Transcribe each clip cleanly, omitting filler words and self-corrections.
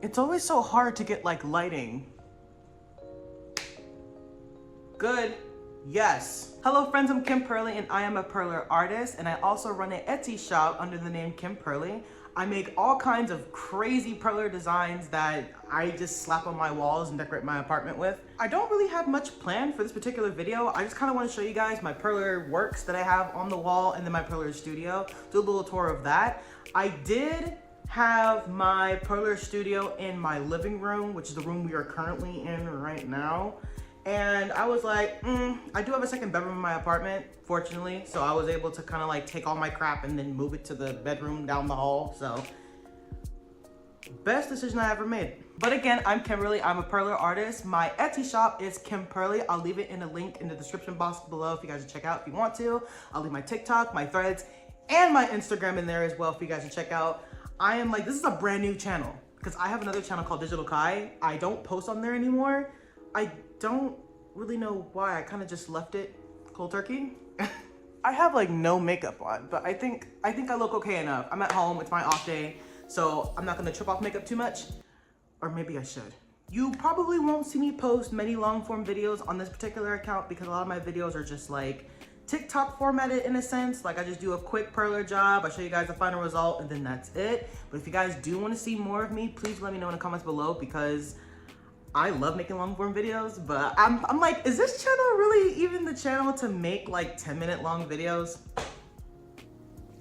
It's always so hard to get like lighting. Good. Yes. Hello friends, I'm Kim Perley and I am a Perler artist, and I also run an Etsy shop under the name Kim Perley. I make all kinds of crazy Perler designs that I just slap on my walls and decorate my apartment with. I don't really have much planned for this particular video. I just kind of want to show you guys my Perler works that I have on the wall and then my Perler studio. Do a little tour of that. I did have my Perler studio in my living room, which is the room we are currently in right now. And I was like, I do have a second bedroom in my apartment, fortunately. So I was able to kind of like take all my crap and then move it to the bedroom down the hall. So best decision I ever made. But again, I'm Kimberly. I'm a Perler artist. My Etsy shop is Kim Perley. I'll leave it in a link in the description box below if you guys will check out if you want to. I'll leave my TikTok, my threads, and my Instagram in there as well for you guys to check out. I am like, this is a brand new channel because I have another channel called Digital Kai. I don't post on there anymore. I don't really know why. I kind of just left it cold turkey. I have like no makeup on, but I think I look okay enough. I'm at home, it's my off day, so I'm not gonna trip off makeup too much, or maybe I should. You probably won't see me post many long form videos on this particular account because a lot of my videos are just like TikTok formatted in a sense. Like I just do a quick Perler job, I show you guys the final result, and then that's it. But if you guys do want to see more of me, please let me know in the comments below because I love making long form videos, but I'm like, is this channel really even the channel to make like 10-minute long videos?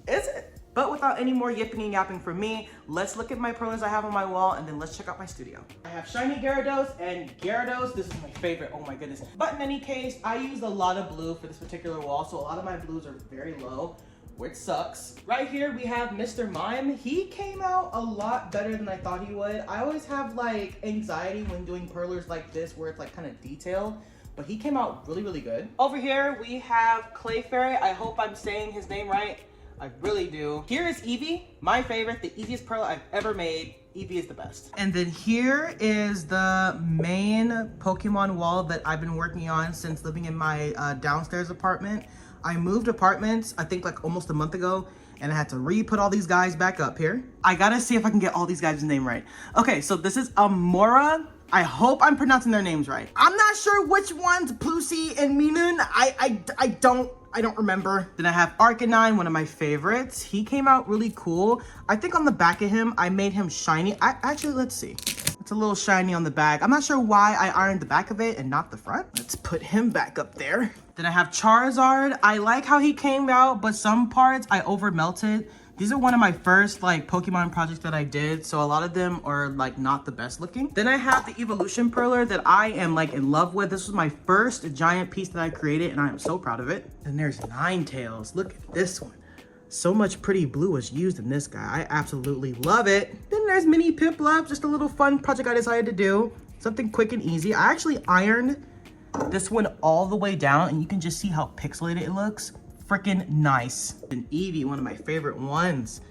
Is it? But without any more yipping and yapping from me, let's look at my Perlers I have on my wall and then let's check out my studio. I have shiny Gyarados, and Gyarados, this is my favorite, oh my goodness. But in any case, I used a lot of blue for this particular wall, so a lot of my blues are very low, which sucks. Right here we have Mr. Mime. He came out a lot better than I thought he would. I always have like anxiety when doing Perlers like this where it's like kind of detailed, but he came out really, really good. Over here we have Clefairy. I hope I'm saying his name right. I really do. Here is Eevee, my favorite, the easiest Perler I've ever made. Eevee is the best. And then here is the main Pokemon wall that I've been working on since living in my downstairs apartment. I moved apartments, I think like almost a month ago, and I had to re-put all these guys back up here. I gotta see if I can get all these guys' name right. Okay, so this is Amora. I hope I'm pronouncing their names right. I'm not sure which ones, Plucy and Minun. I don't remember. Then I have Arcanine, one of my favorites. He came out really cool. I think on the back of him, I made him shiny. Actually, let's see. It's a little shiny on the back. I'm not sure why I ironed the back of it and not the front. Let's put him back up there. Then I have Charizard. I like how he came out, but some parts I over melted. These are one of my first like Pokemon projects that I did, so a lot of them are like not the best looking. Then I have the Evolution Perler that I am like in love with. This was my first giant piece that I created and I am so proud of it. And there's Ninetales. Look at this one. So much pretty blue was used in this guy. I absolutely love it. Then there's Mini Piplup, just a little fun project I decided to do. Something quick and easy. I actually ironed this one all the way down and you can just see how pixelated it looks. Freaking nice. And Eevee, one of my favorite ones.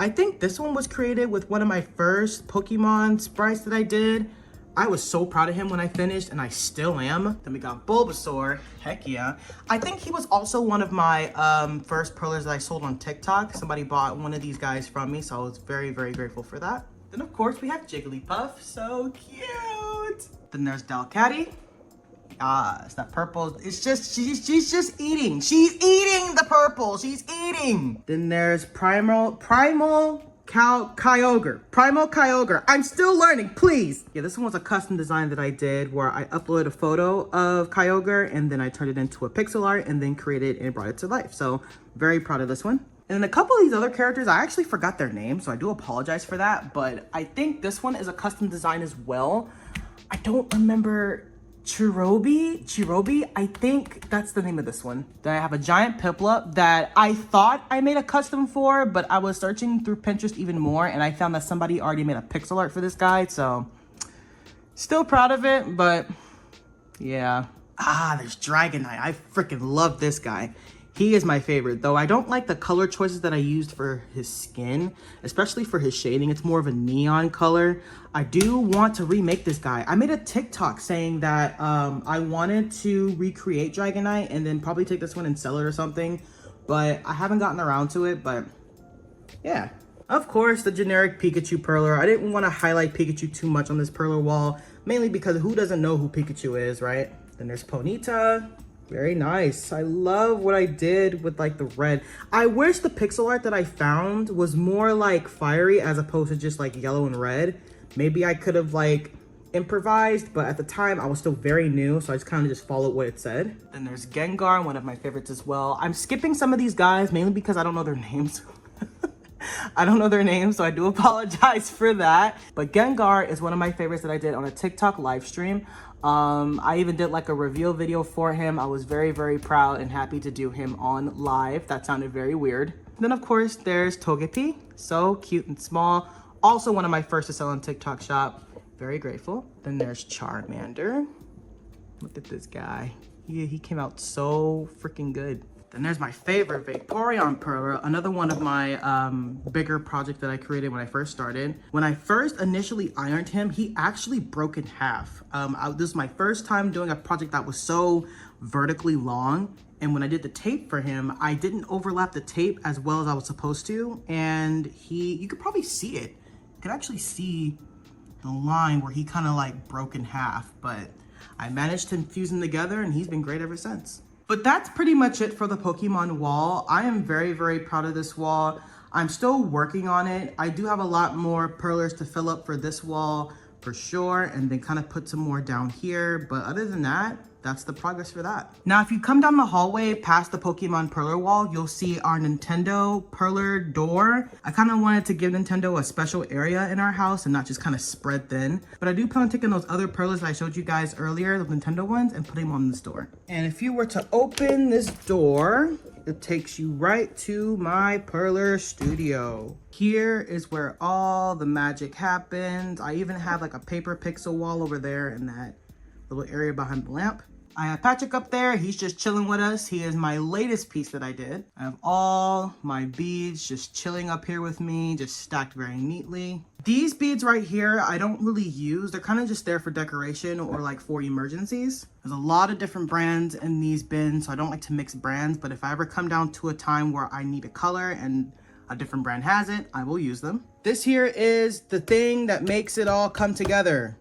I think this one was created with one of my first Pokemon sprites that I did. I was so proud of him when I finished, and I still am. Then we got Bulbasaur, heck yeah. I think he was also one of my first Perlers that I sold on TikTok. Somebody bought one of these guys from me, so I was very, very grateful for that. Then of course we have Jigglypuff, so cute. Then there's Dalcatty. Ah, it's that purple. It's just, she's just eating. She's eating the purple. She's eating. Then there's Primal Kyogre. I'm still learning, please. Yeah, this one was a custom design that I did where I uploaded a photo of Kyogre and then I turned it into a pixel art and then created and brought it to life. So very proud of this one. And then a couple of these other characters, I actually forgot their names, so I do apologize for that. But I think this one is a custom design as well. I don't remember Chirobi, I think that's the name of this one. Then I have a giant Piplup that I thought I made a custom for, but I was searching through Pinterest even more and I found that somebody already made a pixel art for this guy, so still proud of it, but yeah. Ah, there's Dragonite. I freaking love this guy. He is my favorite, though I don't like the color choices that I used for his skin, especially for his shading. It's more of a neon color. I do want to remake this guy. I made a TikTok saying that I wanted to recreate Dragonite and then probably take this one and sell it or something, but I haven't gotten around to it, but yeah. Of course, the generic Pikachu perler. I didn't want to highlight Pikachu too much on this perler wall, mainly because who doesn't know who Pikachu is, right? Then there's Ponyta. Very nice. I love what I did with like the red. I wish the pixel art that I found was more like fiery as opposed to just like yellow and red. Maybe I could have like improvised, but at the time I was still very new, so I just kind of just followed what it said. Then there's Gengar, one of my favorites as well. I'm skipping some of these guys mainly because I don't know their names. I don't know their names, so I do apologize for that. But Gengar is one of my favorites that I did on a TikTok live stream. I even did like a reveal video for him. I was very, very proud and happy to do him on live. That sounded very weird. Then of course there's Togepi, so cute and small. Also one of my first to sell on TikTok shop. Very grateful. Then there's Charmander. Look at this guy. He came out so freaking good. Then there's my favorite Vaporeon perler, another one of my bigger projects that I created when I first started. When I first initially ironed him, he actually broke in half. This is my first time doing a project that was so vertically long. And when I did the tape for him, I didn't overlap the tape as well as I was supposed to. And you could probably see it. You could actually see the line where he kind of like broke in half, but I managed to fuse them together and he's been great ever since. But that's pretty much it for the Pokemon wall. I am very, very proud of this wall. I'm still working on it. I do have a lot more perlers to fill up for this wall for sure, and then kind of put some more down here. But other than that, that's the progress for that. Now, if you come down the hallway past the Pokemon Perler wall, you'll see our Nintendo Perler door. I kind of wanted to give Nintendo a special area in our house and not just kind of spread thin. But I do plan on taking those other Perlers that I showed you guys earlier, the Nintendo ones, and putting them on this door. And if you were to open this door, it takes you right to my Perler studio. Here is where all the magic happens. I even have like a paper pixel wall over there in that little area behind the lamp. I have Patrick up there. He's just chilling with us. He is my latest piece that I did. I have all my beads just chilling up here with me, just stacked very neatly. These beads right here, I don't really use. They're kind of just there for decoration or like for emergencies. There's a lot of different brands in these bins, so I don't like to mix brands, but if I ever come down to a time where I need a color and a different brand has it, I will use them. This here is the thing that makes it all come together.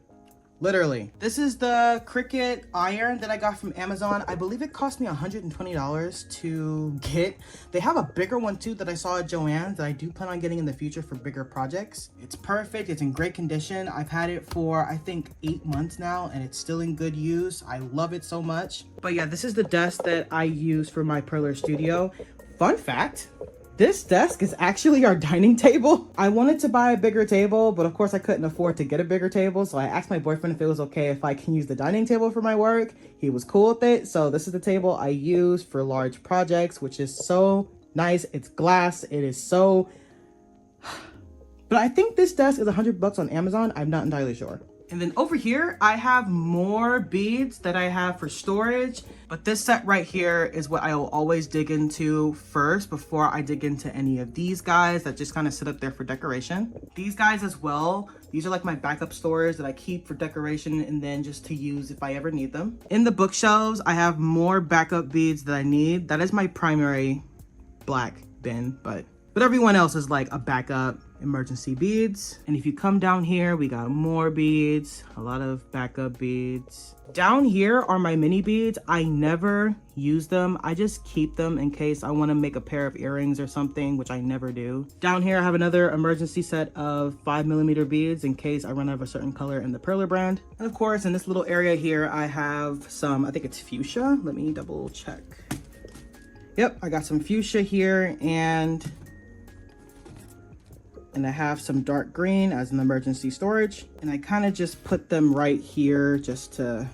Literally. This is the Cricut iron that I got from Amazon. I believe it cost me $120 to get. They have a bigger one too that I saw at Joann's that I do plan on getting in the future for bigger projects. It's perfect. It's in great condition. I've had it for, I think, 8 months now, and it's still in good use. I love it so much. But yeah, this is the desk that I use for my Perler studio. Fun fact, this desk is actually our dining table. I wanted to buy a bigger table, but of course I couldn't afford to get a bigger table. So I asked my boyfriend if it was okay if I can use the dining table for my work. He was cool with it. So this is the table I use for large projects, which is so nice. It's glass. It is so... But I think this desk is $100 on Amazon. I'm not entirely sure. And then over here, I have more beads that I have for storage. But this set right here is what I will always dig into first before I dig into any of these guys that just kind of sit up there for decoration. These guys as well, these are like my backup storage that I keep for decoration and then just to use if I ever need them. In the bookshelves, I have more backup beads that I need. That is my primary black bin, but everyone else is like a backup emergency beads. And if you come down here, we got more beads, a lot of backup beads. Down here are my mini beads. I never use them. I just keep them in case I want to make a pair of earrings or something, which I never do. Down here, I have another emergency set of 5mm beads in case I run out of a certain color in the Perler brand. And of course, in this little area here, I have some, I think it's fuchsia. Let me double check. Yep, I got some fuchsia here, and I have some dark green as an emergency storage. And I kind of just put them right here just to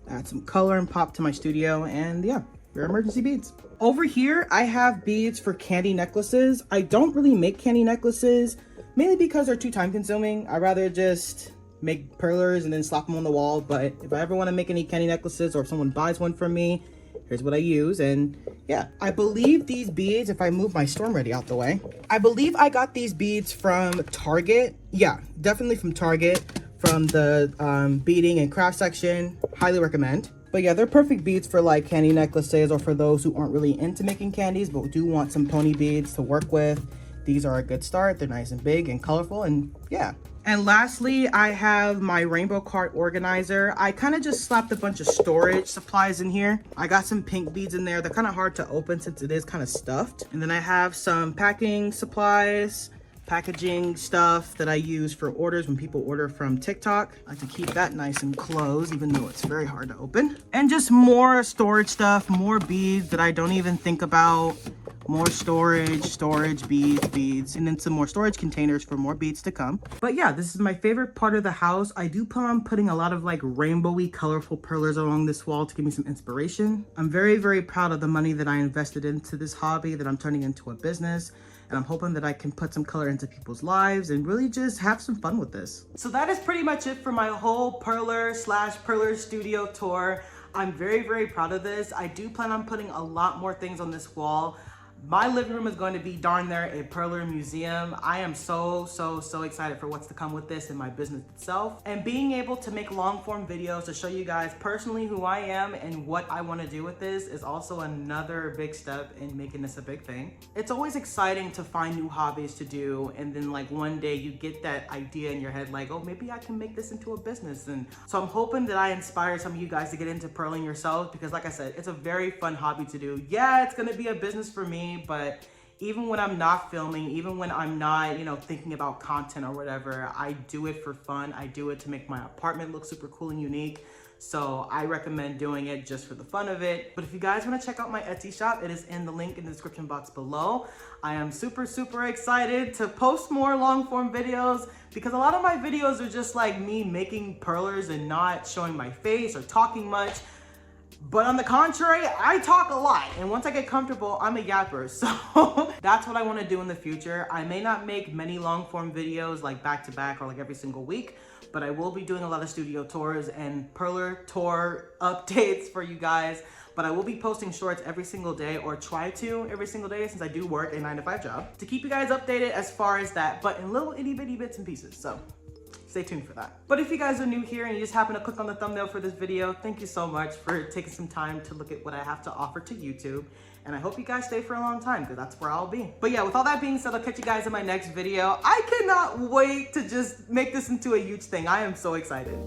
add some color and pop to my studio. And yeah, your emergency beads. Over here, I have beads for candy necklaces. I don't really make candy necklaces, mainly because they're too time consuming. I'd rather just make perlers and then slap them on the wall. But if I ever want to make any candy necklaces or if someone buys one from me, here's what I use. And yeah, I believe these beads, if I move my Storm Ready out the way, I believe I got these beads from Target. Yeah, definitely from Target, from the beading and craft section. Highly recommend. But yeah, they're perfect beads for like candy necklaces or for those who aren't really into making candies but do want some pony beads to work with. these are a good start. They're nice and big and colorful, and yeah. And lastly, I have my rainbow card organizer. I kind of just slapped a bunch of storage supplies in here. I got some pink beads in there. They're kind of hard to open since it is kind of stuffed. And then I have some packing supplies, packaging stuff that I use for orders when people order from TikTok. I like to keep that nice and closed, even though it's very hard to open. And just more storage stuff, more beads that I don't even think about. More storage, beads, and then some more storage containers for more beads to come. But yeah, this is my favorite part of the house. I do plan on putting a lot of like rainbowy, colorful perlers along this wall to give me some inspiration. I'm very, very proud of the money that I invested into this hobby that I'm turning into a business. And I'm hoping that I can put some color into people's lives and really just have some fun with this. So that is pretty much it for my whole Perler studio tour. I'm very, very proud of this. I do plan on putting a lot more things on this wall. My living room is going to be darn near a Perler museum. I am so excited for what's to come with this and my business itself. And being able to make long form videos to show you guys personally who I am and what I want to do with this is also another big step in making this a big thing. It's always exciting to find new hobbies to do, and then like one day you get that idea in your head like, oh, maybe I can make this into a business. And so I'm hoping that I inspire some of you guys to get into purling yourselves, because like I said, it's a very fun hobby to do. Yeah, it's going to be a business for me, but even when I'm not filming, even when I'm not, you know, thinking about content or whatever, I do it for fun. I do it to make my apartment look super cool and unique. So I recommend doing it just for the fun of it. But if you guys want to check out my Etsy shop, it is in the link in the description box below. I am super excited to post more long form videos, because a lot of my videos are just like me making perlers and not showing my face or talking much. But on the contrary, I talk a lot, and once I get comfortable, I'm a yapper. So that's what I want to do in the future. I may not make many long form videos like back to back or like every single week, but I will be doing a lot of studio tours and Perler tour updates for you guys. But I will be posting shorts every single day, or try to every single day, since I do work a 9-to-5 job, to keep you guys updated as far as that, but in little itty bitty bits and pieces. So stay tuned for that. But if you guys are new here and you just happen to click on the thumbnail for this video, thank you so much for taking some time to look at what I have to offer to YouTube. And I hope you guys stay for a long time, because that's where I'll be. But yeah, with all that being said, I'll catch you guys in my next video. I cannot wait to just make this into a huge thing. I am so excited.